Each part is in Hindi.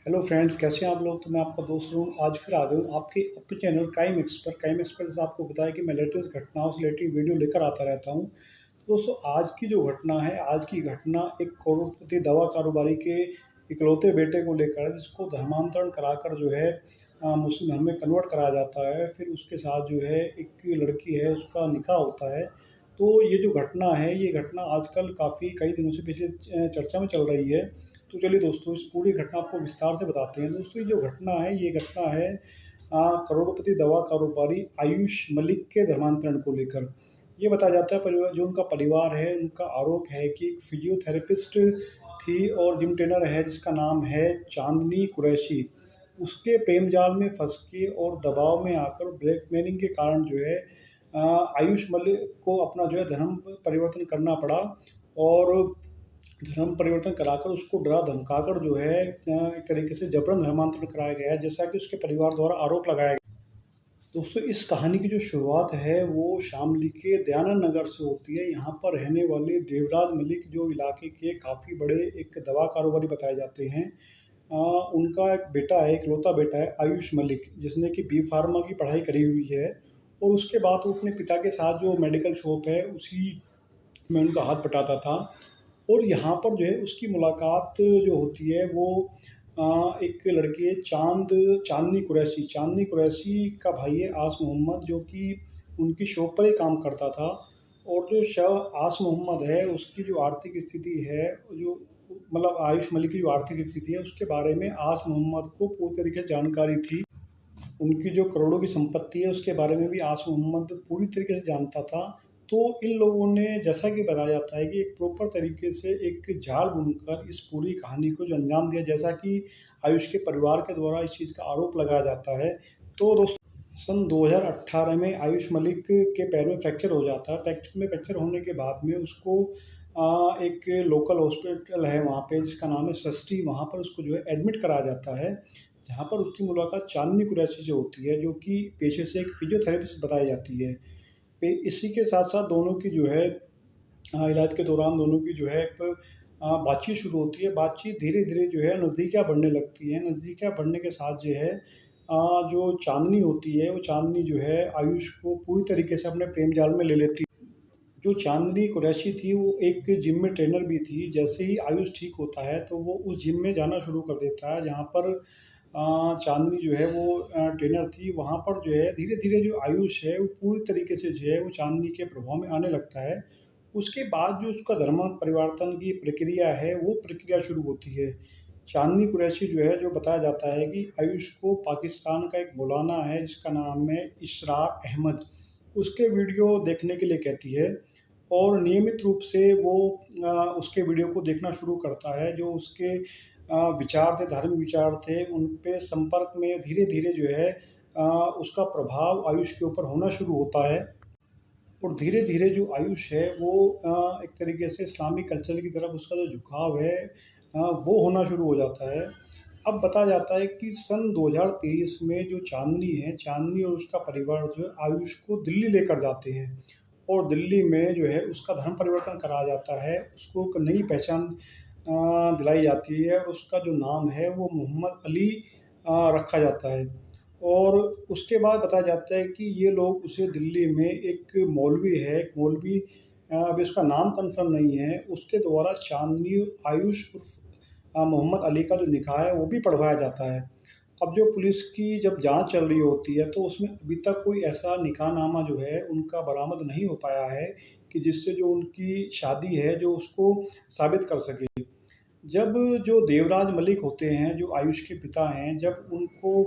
हेलो फ्रेंड्स, कैसे हैं आप लोग। तो मैं आपका दोस्त हूँ। आज फिर आ गया हूँ आपके अपने चैनल क्राइम एक्सपर्ट से आपको बताया कि मैं लेटेस्ट घटनाओं से रिलेटेड वीडियो लेकर आता रहता हूँ। तो दोस्तों, आज की जो घटना है, आज की घटना एक करोड़पति दवा कारोबारी के इकलौते बेटे को लेकर है, जिसको धर्मांतरण कराकर जो है मुस्लिम धर्म में कन्वर्ट कराया जाता है। फिर उसके साथ जो है एक लड़की है, उसका निकाह होता है। तो ये जो घटना है, ये घटना आजकल काफ़ी कई दिनों से पिछले चर्चा में चल रही है। तो चलिए दोस्तों, इस पूरी घटना आपको विस्तार से बताते हैं। दोस्तों, ये जो घटना है, ये घटना है करोड़पति दवा कारोबारी आयुष मलिक के धर्मांतरण को लेकर। ये बताया जाता है, परिवार जो उनका परिवार है, उनका आरोप है कि एक फिजियोथेरेपिस्ट थी और जिम ट्रेनर है, जिसका नाम है चांदनी कुरैशी। उसके प्रेम जाल में फंस के और दबाव में आकर ब्लैकमेलिंग के कारण जो है आयुष मलिक को अपना जो है धर्म परिवर्तन करना पड़ा। और धर्म परिवर्तन कराकर उसको डरा धमकाकर जो है एक तरीके से जबरन धर्मांतरण कराया गया है, जैसा कि उसके परिवार द्वारा आरोप लगाया गया। दोस्तों, इस कहानी की जो शुरुआत है वो शामली के दयानंद नगर से होती है। यहाँ पर रहने वाले देवराज मलिक जो इलाके के काफ़ी बड़े एक दवा कारोबारी बताए जाते हैं। उनका एक बेटा है, इकलौता बेटा है आयुष मलिक, जिसने कि बी फार्मा की पढ़ाई करी हुई है। और उसके बाद वो अपने पिता के साथ जो मेडिकल शॉप है, उसी में उनका हाथ बटाता था। और यहाँ पर जो है उसकी मुलाकात जो होती है वो एक लड़की है, चांदनी कुरैशी का भाई है आस मोहम्मद, जो कि उनकी शॉप पर ही काम करता था। और जो आस मोहम्मद है, उसकी जो आर्थिक स्थिति है, जो मतलब आयुष मलिक की जो आर्थिक स्थिति है, उसके बारे में आस मोहम्मद को पूरी तरीके से जानकारी थी। उनकी जो करोड़ों की संपत्ति है, उसके बारे में भी आस मोहम्मद पूरी तरीके से जानता था। तो इन लोगों ने, जैसा कि बताया जाता है, कि एक प्रॉपर तरीके से एक जाल बुनकर इस पूरी कहानी को जो अंजाम दिया, जैसा कि आयुष के परिवार के द्वारा इस चीज़ का आरोप लगाया जाता है। तो दोस्तों, सन 2018 में आयुष मलिक के पैर में फ्रैक्चर हो जाता है। फ्रैक्चर होने के बाद में उसको एक लोकल हॉस्पिटल है वहाँ पे, जिसका नाम है सृष्टि, वहाँ पर उसको जो है एडमिट कराया जाता है। जहाँ पर उसकी मुलाकात चांदनी कुरैशी से होती है, जो कि पेशे से एक फिजियोथेरेपिस्ट बताई जाती है। इसी के साथ साथ दोनों की जो है इलाज के दौरान दोनों की जो है एक बातचीत शुरू होती है। बातचीत धीरे धीरे जो है नज़दीकियाँ बढ़ने लगती हैं। नज़दीकियाँ बढ़ने के साथ जो है जो चांदनी होती है, वो चांदनी जो है आयुष को पूरी तरीके से अपने प्रेम जाल में ले लेती है। जो चांदनी कुरैशी थी, वो एक जिम में ट्रेनर भी थी। जैसे ही आयुष ठीक होता है, तो वो उस जिम में जाना शुरू कर देता है जहाँ पर चांदनी जो है वो ट्रेनर थी। वहाँ पर जो है धीरे धीरे जो आयुष है, वो पूरी तरीके से जो है वो चांदनी के प्रभाव में आने लगता है। उसके बाद जो उसका धर्म परिवर्तन की प्रक्रिया है, वो प्रक्रिया शुरू होती है। चांदनी कुरैशी जो है, जो बताया जाता है कि आयुष को पाकिस्तान का एक मौलाना है, जिसका नाम है इशराक अहमद, उसके वीडियो देखने के लिए कहती है। और नियमित रूप से वो उसके वीडियो को देखना शुरू करता है। जो उसके विचार थे, धार्मिक विचार थे, उन पे संपर्क में धीरे-धीरे जो है उसका प्रभाव आयुष के ऊपर होना शुरू होता है। और धीरे-धीरे जो आयुष है वो एक तरीके से इस्लामिक कल्चर की तरफ उसका जो झुकाव है वो होना शुरू हो जाता है। अब बताया जाता है कि सन 2023 में जो चांदनी है, चांदनी और उसका परिवार जो है आयुष को दिल्ली लेकर जाते हैं। और दिल्ली में जो है उसका धर्म परिवर्तन कराया जाता है। उसको एक नई पहचान दिलाई जाती है, और उसका जो नाम है वो मोहम्मद अली रखा जाता है। और उसके बाद बताया जाता है कि ये लोग उसे दिल्ली में एक मौलवी है, एक मौलवी अभी उसका नाम कन्फर्म नहीं है, उसके द्वारा चांदनी आयुष उर्फ मोहम्मद अली का जो निकाह है, वो भी पढ़वाया जाता है। अब जो पुलिस की जब जाँच चल रही होती है, तो उसमें अभी तक कोई ऐसा निकाहनामा जो है उनका बरामद नहीं हो पाया है, कि जिससे जो उनकी शादी है, जो उसको साबित कर सके। जब जो देवराज मलिक होते हैं, जो आयुष के पिता हैं, जब उनको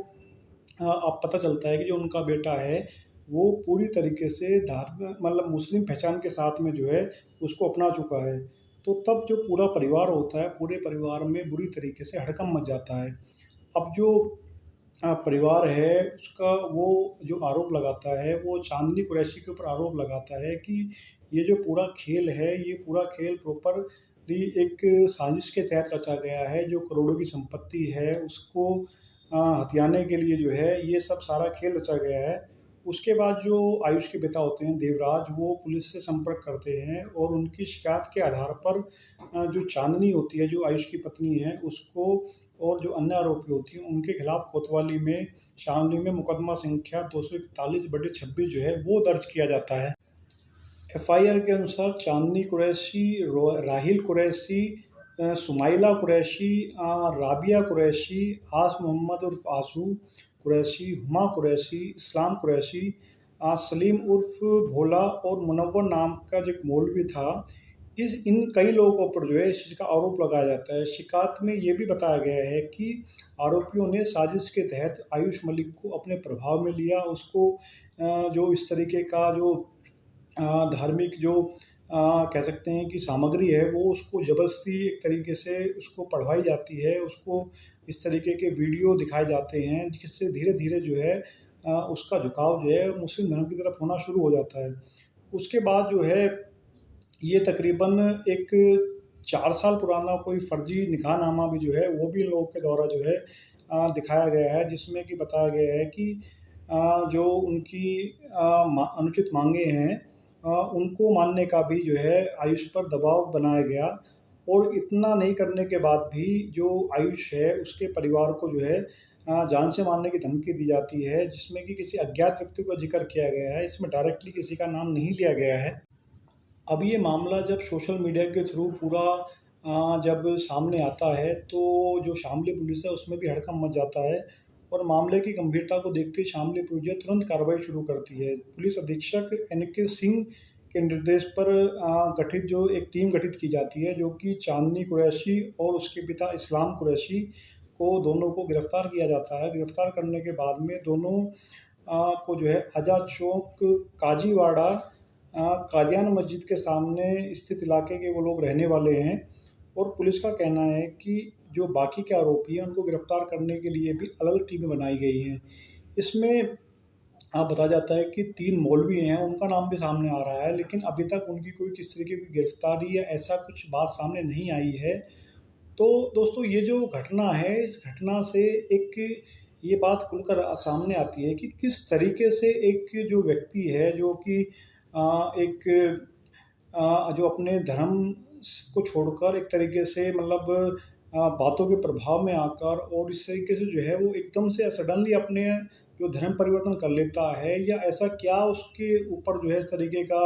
अब पता चलता है कि जो उनका बेटा है, वो पूरी तरीके से मतलब मुस्लिम पहचान के साथ में जो है उसको अपना चुका है। तो तब जो पूरा परिवार होता है, पूरे परिवार में बुरी तरीके से हड़कंप मच जाता है। अब जो परिवार है, उसका वो जो आरोप लगाता है, वो चांदनी कुरैशी के ऊपर आरोप लगाता है कि ये जो पूरा खेल है, ये पूरा खेल प्रॉपरली एक साजिश के तहत रचा गया है। जो करोड़ों की संपत्ति है, उसको हथियाने के लिए जो है ये सब सारा खेल रचा गया है। उसके बाद जो आयुष के पिता होते हैं देवराज, वो पुलिस से संपर्क करते हैं, और उनकी शिकायत के आधार पर जो चांदनी होती है, जो आयुष की पत्नी है, उसको और जो अन्य आरोपी होती हैं उनके खिलाफ कोतवाली में शामली में मुकदमा संख्या 241/26 जो है वो दर्ज किया जाता है। एफआईआर के अनुसार चांदनी कुरैशी, राहिल कुरैशी, सुमाइला कुरैशी, राबिया कुरैशी, आस मोहम्मद उर्फ आसू कुरैशी, हुमा कुरैशी, इस्लाम कुरैशी, सलीम उर्फ भोला और मुनव्वर नाम का जो एक मौलवी था, इन कई लोगों पर जो है इस चीज़ का आरोप लगाया जाता है। शिकायत में ये भी बताया गया है कि आरोपियों ने साजिश के तहत आयुष मलिक को अपने प्रभाव में लिया, उसको जो इस तरीके का जो धार्मिक जो कह सकते हैं कि सामग्री है वो उसको ज़बरदस्ती एक तरीके से उसको पढ़वाई जाती है, उसको इस तरीके के वीडियो दिखाए जाते हैं जिससे धीरे-धीरे जो है उसका झुकाव जो है मुस्लिम धर्म की तरफ होना शुरू हो जाता है। उसके बाद जो है ये तकरीबन एक 4 साल पुराना कोई फ़र्ज़ी निकाहनामा भी जो है वो भी इन लोगों के द्वारा जो है दिखाया गया है, जिसमें कि बताया गया है कि जो उनकी अनुचित माँगें हैं उनको मानने का भी जो है आयुष पर दबाव बनाया गया और इतना नहीं करने के बाद भी जो आयुष है उसके परिवार को जो है जान से मारने की धमकी दी जाती है, जिसमें कि किसी अज्ञात व्यक्ति का ज़िक्र किया गया है। इसमें डायरेक्टली किसी का नाम नहीं लिया गया है। अब ये मामला जब सोशल मीडिया के थ्रू पूरा जब सामने आता है तो जो शामली पुलिस है उसमें भी हड़कंप मच जाता है और मामले की गंभीरता को देखते शामली पुलिस जो है तुरंत कार्रवाई शुरू करती है। पुलिस अधीक्षक एन.के. सिंह के निर्देश पर गठित जो एक टीम गठित की जाती है, जो कि चांदनी कुरैशी और उसके पिता इस्लाम कुरैशी को दोनों को गिरफ्तार किया जाता है। गिरफ्तार करने के बाद में दोनों को जो है आज़ाद चौक काजीवाड़ा कादियान मस्जिद के सामने स्थित इलाके के वो लोग रहने वाले हैं और पुलिस का कहना है कि जो बाकी के आरोपी हैं उनको गिरफ्तार करने के लिए भी अलग टीमें बनाई गई हैं। इसमें बताया जाता है कि 3 मौलवी हैं, उनका नाम भी सामने आ रहा है, लेकिन अभी तक उनकी कोई किस तरीके की गिरफ्तारी या ऐसा कुछ बात सामने नहीं आई है। तो दोस्तों ये जो घटना है, इस घटना से एक ये बात खुलकर सामने आती है कि किस तरीके से एक जो व्यक्ति है जो कि एक जो अपने धर्म को छोड़कर एक तरीके से मतलब बातों के प्रभाव में आकर और इस तरीके से जो है वो एकदम से सडनली अपने जो धर्म परिवर्तन कर लेता है, या ऐसा क्या उसके ऊपर जो है इस तरीके का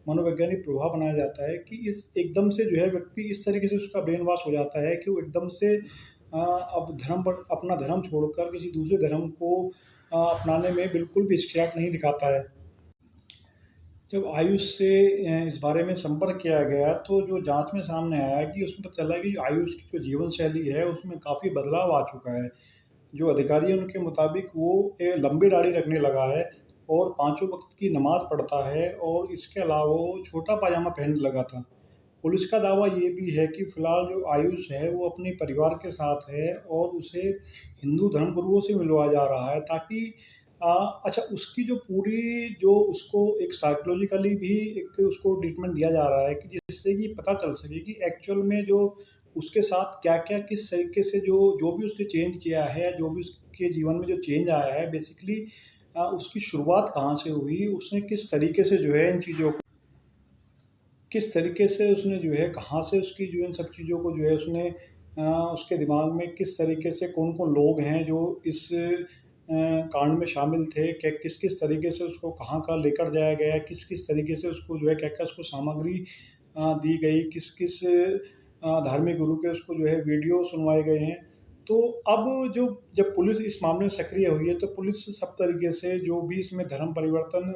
मनोवैज्ञानिक प्रभाव बनाया जाता है कि इस एकदम से जो है व्यक्ति इस तरीके से उसका ब्रेन वॉश हो जाता है कि वो एकदम से अब धर्म पर अपना धर्म छोड़कर किसी दूसरे धर्म को अपनाने में बिल्कुल भी हिचकिचाहट नहीं दिखाता है। जब आयुष से इस बारे में संपर्क किया गया तो जो जाँच में सामने आया कि उसमें पता चला कि जो आयुष की जो जीवन शैली है उसमें काफ़ी बदलाव आ चुका है। जो अधिकारी हैं उनके मुताबिक वो लंबी दाढ़ी रखने लगा है और पाँचों वक़्त की नमाज़ पढ़ता है और इसके अलावा वो छोटा पायजामा पहनने लगा था। पुलिस का दावा ये भी है कि फ़िलहाल जो आयुष है वो अपने परिवार के साथ है और उसे हिंदू धर्मगुरुओं से मिलवाया जा रहा है ताकि अच्छा उसकी जो पूरी जो उसको एक साइकोलॉजिकली भी एक उसको ट्रीटमेंट दिया जा रहा है कि जिससे कि पता चल सके कि एक्चुअल में जो उसके साथ क्या-क्या किस तरीके से जो भी उसने चेंज किया है, जो भी उसके जीवन में जो चेंज आया है बेसिकली उसकी शुरुआत कहाँ से हुई, उसने किस तरीके से जो है इन चीज़ों को किस तरीके से उसने जो है कहाँ से उसकी जो इन सब चीज़ों को जो है उसने उसके दिमाग में किस तरीके से कौन-कौन लोग हैं जो इस कांड में शामिल थे, क्या किस-किस तरीके से उसको कहाँ-कहाँ लेकर जाया गया, किस-किस तरीके से उसको जो है क्या-क्या उसको सामग्री दी गई, किस-किस धार्मिक गुरु के उसको जो है वीडियो सुनवाए गए हैं। तो अब जो जब पुलिस इस मामले में सक्रिय हुई है, तो पुलिस सब तरीके से जो भी इसमें धर्म परिवर्तन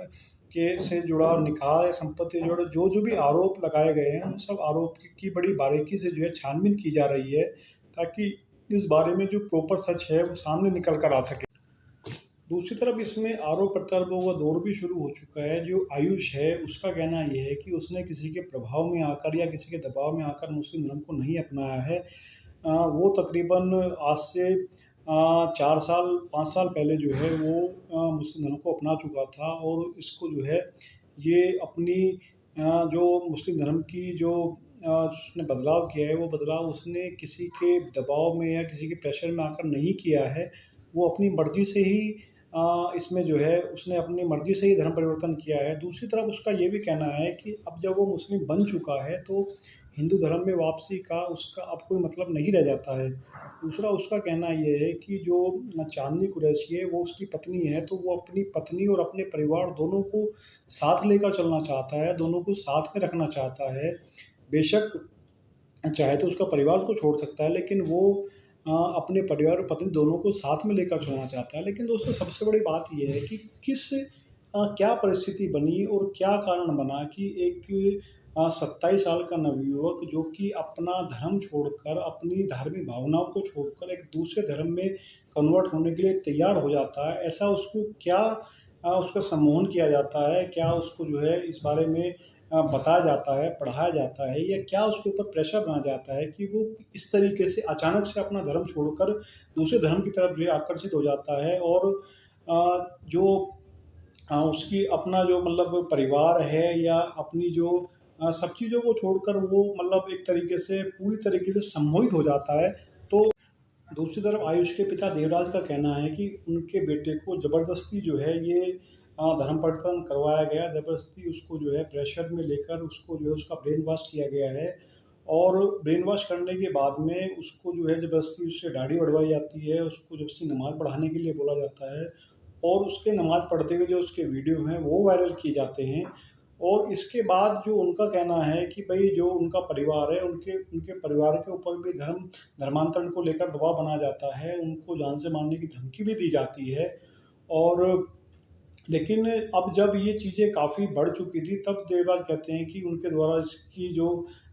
के से जुड़ा निकाह या संपत्ति से जुड़े जो-जो भी आरोप लगाए गए हैं, उन सब आरोप की बड़ी बारीकी से जो है छानबीन की जा रही है, ताकि इस बारे में जो प्रॉपर सच है, वो सामने निकल कर आ सके। दूसरी तरफ इसमें आरोप-प्रत्यारोपों का दौर भी शुरू हो चुका है। जो आयुष है, उसका कहना ये है कि उसने किसी के प्रभाव में आकर या किसी के दबाव में आकर मुस्लिम धर्म को नहीं अपनाया है। वो तकरीबन आज से 4 साल 5 साल पहले जो है वो मुस्लिम धर्म को अपना चुका था और इसको जो है ये अपनी जो मुस्लिम धर्म की जो उसने बदलाव किया है, वो बदलाव उसने किसी के दबाव में या किसी के प्रेशर में आकर नहीं किया है। वो अपनी मर्ज़ी से ही इसमें जो है उसने अपनी मर्ज़ी से ही धर्म परिवर्तन किया है। दूसरी तरफ उसका ये भी कहना है कि अब जब वो मुस्लिम बन चुका है तो हिंदू धर्म में वापसी का उसका अब कोई मतलब नहीं रह जाता है। दूसरा उसका कहना ये है कि जो चांदनी कुरैशी है वो उसकी पत्नी है, तो वो अपनी पत्नी और अपने परिवार दोनों को साथ लेकर चलना चाहता है, दोनों को साथ में रखना चाहता है। बेशक चाहे तो उसका परिवार उसको छोड़ सकता है, लेकिन वो अपने परिवार और पत्नी दोनों को साथ में लेकर चलना चाहता है। लेकिन दोस्तों सबसे बड़ी बात ये है कि क्या परिस्थिति बनी और क्या कारण बना कि एक 27 साल का नवयुवक जो कि अपना धर्म छोड़कर, अपनी धार्मिक भावनाओं को छोड़कर एक दूसरे धर्म में कन्वर्ट होने के लिए तैयार हो जाता है। ऐसा उसको क्या उसका सम्मोहन किया जाता है, क्या उसको जो है इस बारे में बताया जाता है, पढ़ाया जाता है, या क्या उसके ऊपर प्रेशर बनाया जाता है कि वो इस तरीके से अचानक से अपना धर्म छोड़कर दूसरे धर्म की तरफ जो है आकर्षित हो जाता है। और जो उसकी अपना जो मतलब परिवार है या अपनी जो सब चीज़ों को छोड़कर वो मतलब एक तरीके से पूरी तरीके से सम्मोहित हो जाता है। तो दूसरी तरफ आयुष के पिता देवराज का कहना है कि उनके बेटे को ज़बरदस्ती जो है ये धर्म परिवर्तन करवाया गया, ज़बरदस्ती उसको जो है प्रेशर में लेकर उसको जो है उसका ब्रेन वॉश किया गया है। और ब्रेन वॉश करने के बाद में उसको जो है ज़बरदस्ती उससे दाढ़ी बढ़वाई जाती है, उसको ज़बरदस्ती नमाज़ पढ़ाने के लिए बोला जाता है, और उसके नमाज़ पढ़ते हुए जो उसके वीडियो हैं वो वायरल किए जाते हैं। और इसके बाद जो उनका कहना है कि भई जो उनका परिवार है, उनके उनके परिवार के ऊपर भी धर्मांतरण को लेकर दबाव बनाया जाता है, उनको जान से मारने की धमकी भी दी जाती है। और लेकिन अब जब ये चीज़ें काफ़ी बढ़ चुकी थी, तब देवराज कहते हैं कि उनके द्वारा इसकी जो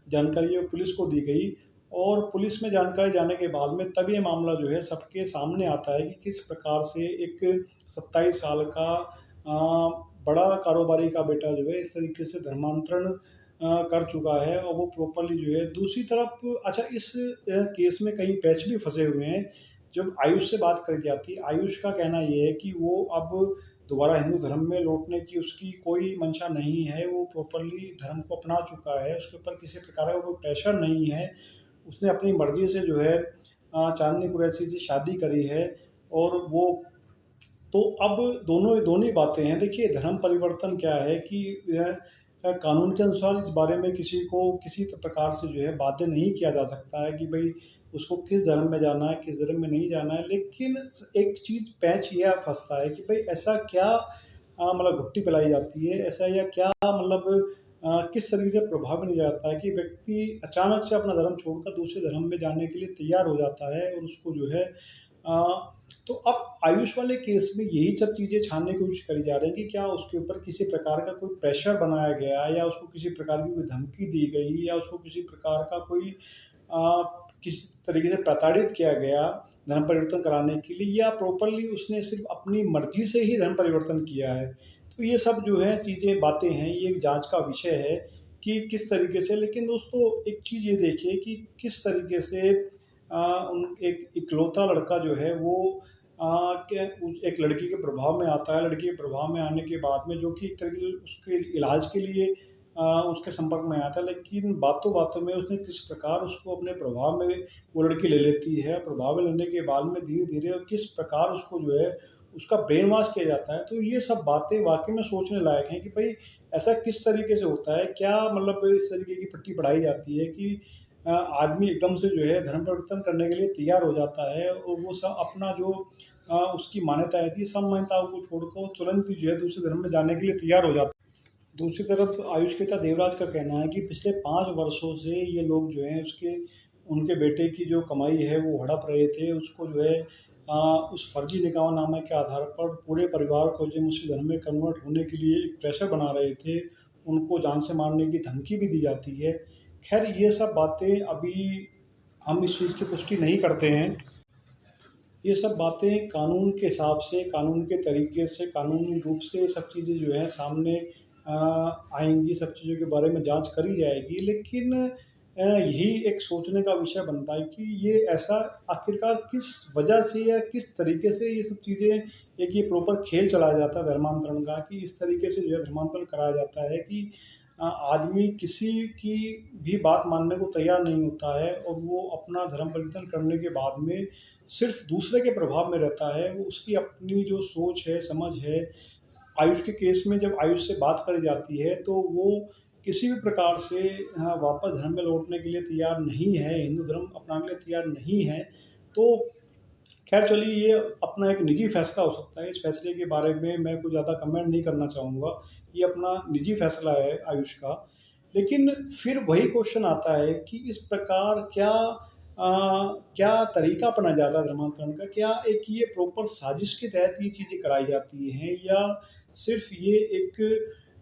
जानकारी है वो पुलिस को दी गई, और पुलिस में जानकारी जाने के बाद में तब ये मामला जो है सबके सामने आता है कि किस प्रकार से एक 27 साल का बड़ा कारोबारी का बेटा जो है इस तरीके से धर्मांतरण कर चुका है, और वो प्रॉपर्ली जो है दूसरी तरफ अच्छा इस केस में कई पैच भी फँसे हुए हैं। जब आयुष से बात करी जाती है, आयुष का कहना ये है कि वो अब दोबारा हिंदू धर्म में लौटने की उसकी कोई मंशा नहीं है, वो प्रॉपर्ली धर्म को अपना चुका है, उसके ऊपर किसी प्रकार का कोई प्रेशर नहीं है। उसने अपनी मर्ज़ी से जो है चाँदनी कुरैशी से शादी करी है, और वो तो अब दोनों दोनों ही बातें हैं। देखिए धर्म परिवर्तन क्या है कि कानून के अनुसार इस बारे में किसी को किसी प्रकार से जो है बाध्य नहीं किया जा सकता है कि भई उसको किस धर्म में जाना है, किस धर्म में नहीं जाना है। लेकिन एक चीज़ पैच ये फँसता है कि भई ऐसा क्या मतलब घुट्टी पिलाई जाती है, ऐसा या क्या मतलब किस तरीके से प्रभाव नहीं जाता है कि व्यक्ति अचानक से अपना धर्म छोड़कर दूसरे धर्म में जाने के लिए तैयार हो जाता है, और उसको जो है तो अब आयुष वाले केस में यही सब चीज़ें छानने की कोशिश करी जा रही है कि क्या उसके ऊपर किसी प्रकार का कोई प्रेशर बनाया गया, या उसको किसी प्रकार की कोई धमकी दी गई, या उसको किसी प्रकार का कोई अ, किसी तरीके से प्रताड़ित किया गया धर्म परिवर्तन कराने के लिए, या प्रॉपर्ली उसने सिर्फ़ अपनी मर्ज़ी से ही धर्म परिवर्तन किया है। तो ये सब जो है चीज़ें, बातें हैं, ये एक जाँच का विषय है कि किस तरीके से। लेकिन दोस्तों एक चीज़ ये देखिए कि किस तरीके से उन एक इकलौता लड़का जो है वो क्या उस एक लड़की के प्रभाव में आता है, लड़की के प्रभाव में आने के बाद में जो कि एक तरीके से उसके इलाज के लिए उसके संपर्क में आया था, लेकिन बातों-बातों में उसने किस प्रकार उसको अपने प्रभाव में वो लड़की ले लेती है, प्रभाव में लेने के बाद में धीरे-धीरे और किस प्रकार उसको जो है उसका ब्रेन वॉश किया जाता है। तो ये सब बातें वाक़ई में सोचने लायक हैं कि भई ऐसा किस तरीके से होता है? क्या मतलब इस तरीके की पट्टी पढ़ाई जाती है कि आदमी एकदम से जो है धर्म परिवर्तन करने के लिए तैयार हो जाता है, और वो सब अपना जो उसकी मान्यताएँ थी, सब मान्यताओं को छोड़कर वो तुरंत ही जो है दूसरे धर्म में जाने के लिए तैयार हो जाता है। दूसरी तरफ आयुष पिता देवराज का कहना है कि पिछले 5 वर्षों से ये लोग जो हैं उसके उनके बेटे की जो कमाई है वो हड़प रहे थे। उसको जो है उस फर्जी निकाहनामे के आधार पर पूरे परिवार को जो मुस्लिम धर्म में कन्वर्ट होने के लिए एक प्रेशर बना रहे थे। उनको जान से मारने की धमकी भी दी जाती है। ख़ैर ये सब बातें अभी हम इस चीज़ की पुष्टि नहीं करते हैं। ये सब बातें कानून के हिसाब से, कानून के तरीके से, कानूनी रूप से सब चीज़ें जो हैं सामने आएँगी, सब चीज़ों के बारे में जाँच करी जाएगी। लेकिन यही एक सोचने का विषय बनता है कि ये ऐसा आखिरकार किस वजह से या किस तरीके से ये सब चीज़ें, एक ये प्रॉपर खेल चलाया जाता है धर्मांतरण का, कि इस तरीके से जो है धर्मांतरण कराया जाता है कि आदमी किसी की भी बात मानने को तैयार नहीं होता है, और वो अपना धर्म परिवर्तन करने के बाद में सिर्फ़ दूसरे के प्रभाव में रहता है। वो उसकी अपनी जो सोच है, समझ है। आयुष के केस में जब आयुष से बात करी जाती है तो वो किसी भी प्रकार से वापस धर्म में लौटने के लिए तैयार नहीं है, हिंदू धर्म अपनाने के लिए तैयार नहीं है, तो खैर चलिए ये अपना एक निजी फैसला हो सकता है। इस फैसले के बारे में मैं कुछ ज़्यादा कमेंट नहीं करना चाहूँगा। ये अपना निजी फैसला है आयुष का। लेकिन फिर वही क्वेश्चन आता है कि इस प्रकार क्या तरीका अपनाया जाता है धर्मांतरण का? क्या एक ये प्रॉपर साजिश के तहत ये चीज़ें कराई जाती हैं, या सिर्फ़ ये एक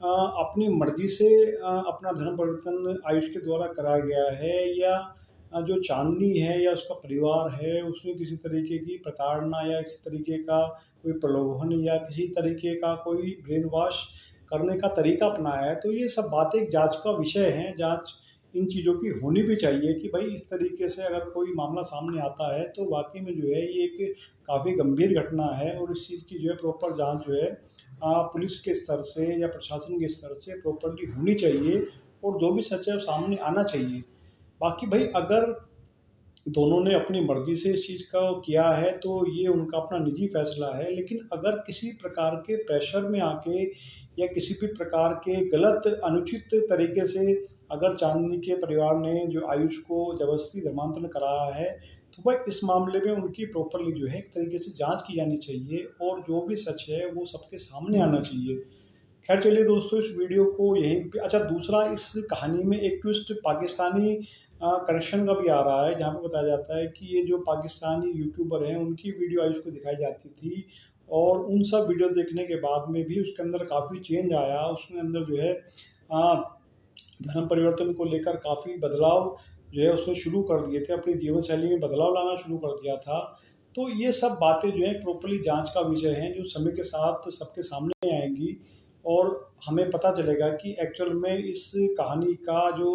अपनी मर्ज़ी से अपना धर्म परिवर्तन आयुष के द्वारा कराया गया है, या जो चांदनी है या उसका परिवार है उसमें किसी तरीके की प्रताड़ना या इस तरीके का कोई प्रलोभन या किसी तरीके का कोई ब्रेन वॉश करने का तरीका अपनाया है। तो ये सब बातें एक जांच का विषय हैं। जांच इन चीज़ों की होनी भी चाहिए कि भाई इस तरीके से अगर कोई मामला सामने आता है तो वाकई में जो है ये एक काफ़ी गंभीर घटना है, और इस चीज़ की जो है प्रॉपर जांच जो है पुलिस के स्तर से या प्रशासन के स्तर से प्रॉपरली होनी चाहिए, और जो भी सच है वो सामने आना चाहिए। बाकी भाई अगर दोनों ने अपनी मर्ज़ी से इस चीज़ का किया है तो ये उनका अपना निजी फ़ैसला है। लेकिन अगर किसी प्रकार के प्रेशर में आके या किसी भी प्रकार के गलत अनुचित तरीके से अगर चांदनी के परिवार ने जो आयुष को ज़बरदस्ती धर्मांतरण कराया है, तो भाई इस मामले में उनकी प्रॉपरली जो है एक तरीके से जाँच की जानी चाहिए, और जो भी सच है वो सबके सामने आना चाहिए। खैर चलिए दोस्तों, इस वीडियो को यहीं पे अच्छा, दूसरा इस कहानी में एक ट्विस्ट पाकिस्तानी कनेक्शन का भी आ रहा है, जहाँ पे बताया जाता है कि ये जो पाकिस्तानी यूट्यूबर हैं उनकी वीडियो आयुष को दिखाई जाती थी, और उन सब वीडियो देखने के बाद में भी उसके अंदर काफ़ी चेंज आया। उसके अंदर जो है धर्म परिवर्तन को लेकर काफ़ी बदलाव जो है उसने शुरू कर दिए थे, अपनी जीवन शैली में बदलाव लाना शुरू कर दिया था। तो ये सब बातें जो है प्रॉपर्ली जांच का विषय हैं, जो समय के साथ सबके सामने आएंगी, और हमें पता चलेगा कि एक्चुअल में इस कहानी का जो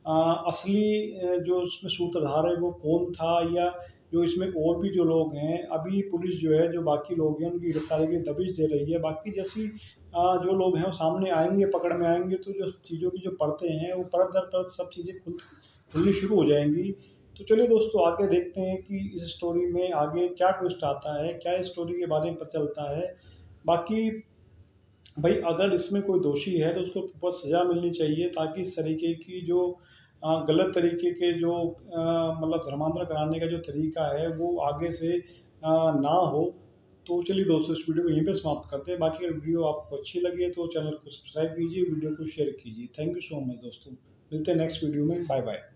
असली जो उसमें सूत्रधार है वो कौन था, या जो इसमें और भी जो लोग हैं। अभी पुलिस जो है जो बाकी लोग हैं उनकी गिरफ्तारी की दबिश दे रही है। बाकी जैसी जो लोग हैं वो सामने आएंगे, पकड़ में आएंगे, तो जो चीज़ों की जो परतें हैं वो परत दर परत सब चीज़ें खुलनी शुरू हो जाएंगी। तो चलिए दोस्तों, आगे देखते हैं कि इस स्टोरी में आगे क्या ट्विस्ट आता है, क्या इस स्टोरी के बारे में पता चलता है। बाकी भाई अगर इसमें कोई दोषी है तो उसको प्रॉपर सज़ा मिलनी चाहिए, ताकि इस तरीके की जो गलत तरीके के जो मतलब धर्मांतरण कराने का जो तरीका है वो आगे से ना हो। तो चलिए दोस्तों, इस वीडियो को यहीं पे समाप्त करते हैं। बाकी अगर वीडियो आपको अच्छी लगे तो चैनल को सब्सक्राइब कीजिए, वीडियो को शेयर कीजिए। थैंक यू सो मच दोस्तों, मिलते हैं नेक्स्ट वीडियो में। Bye bye.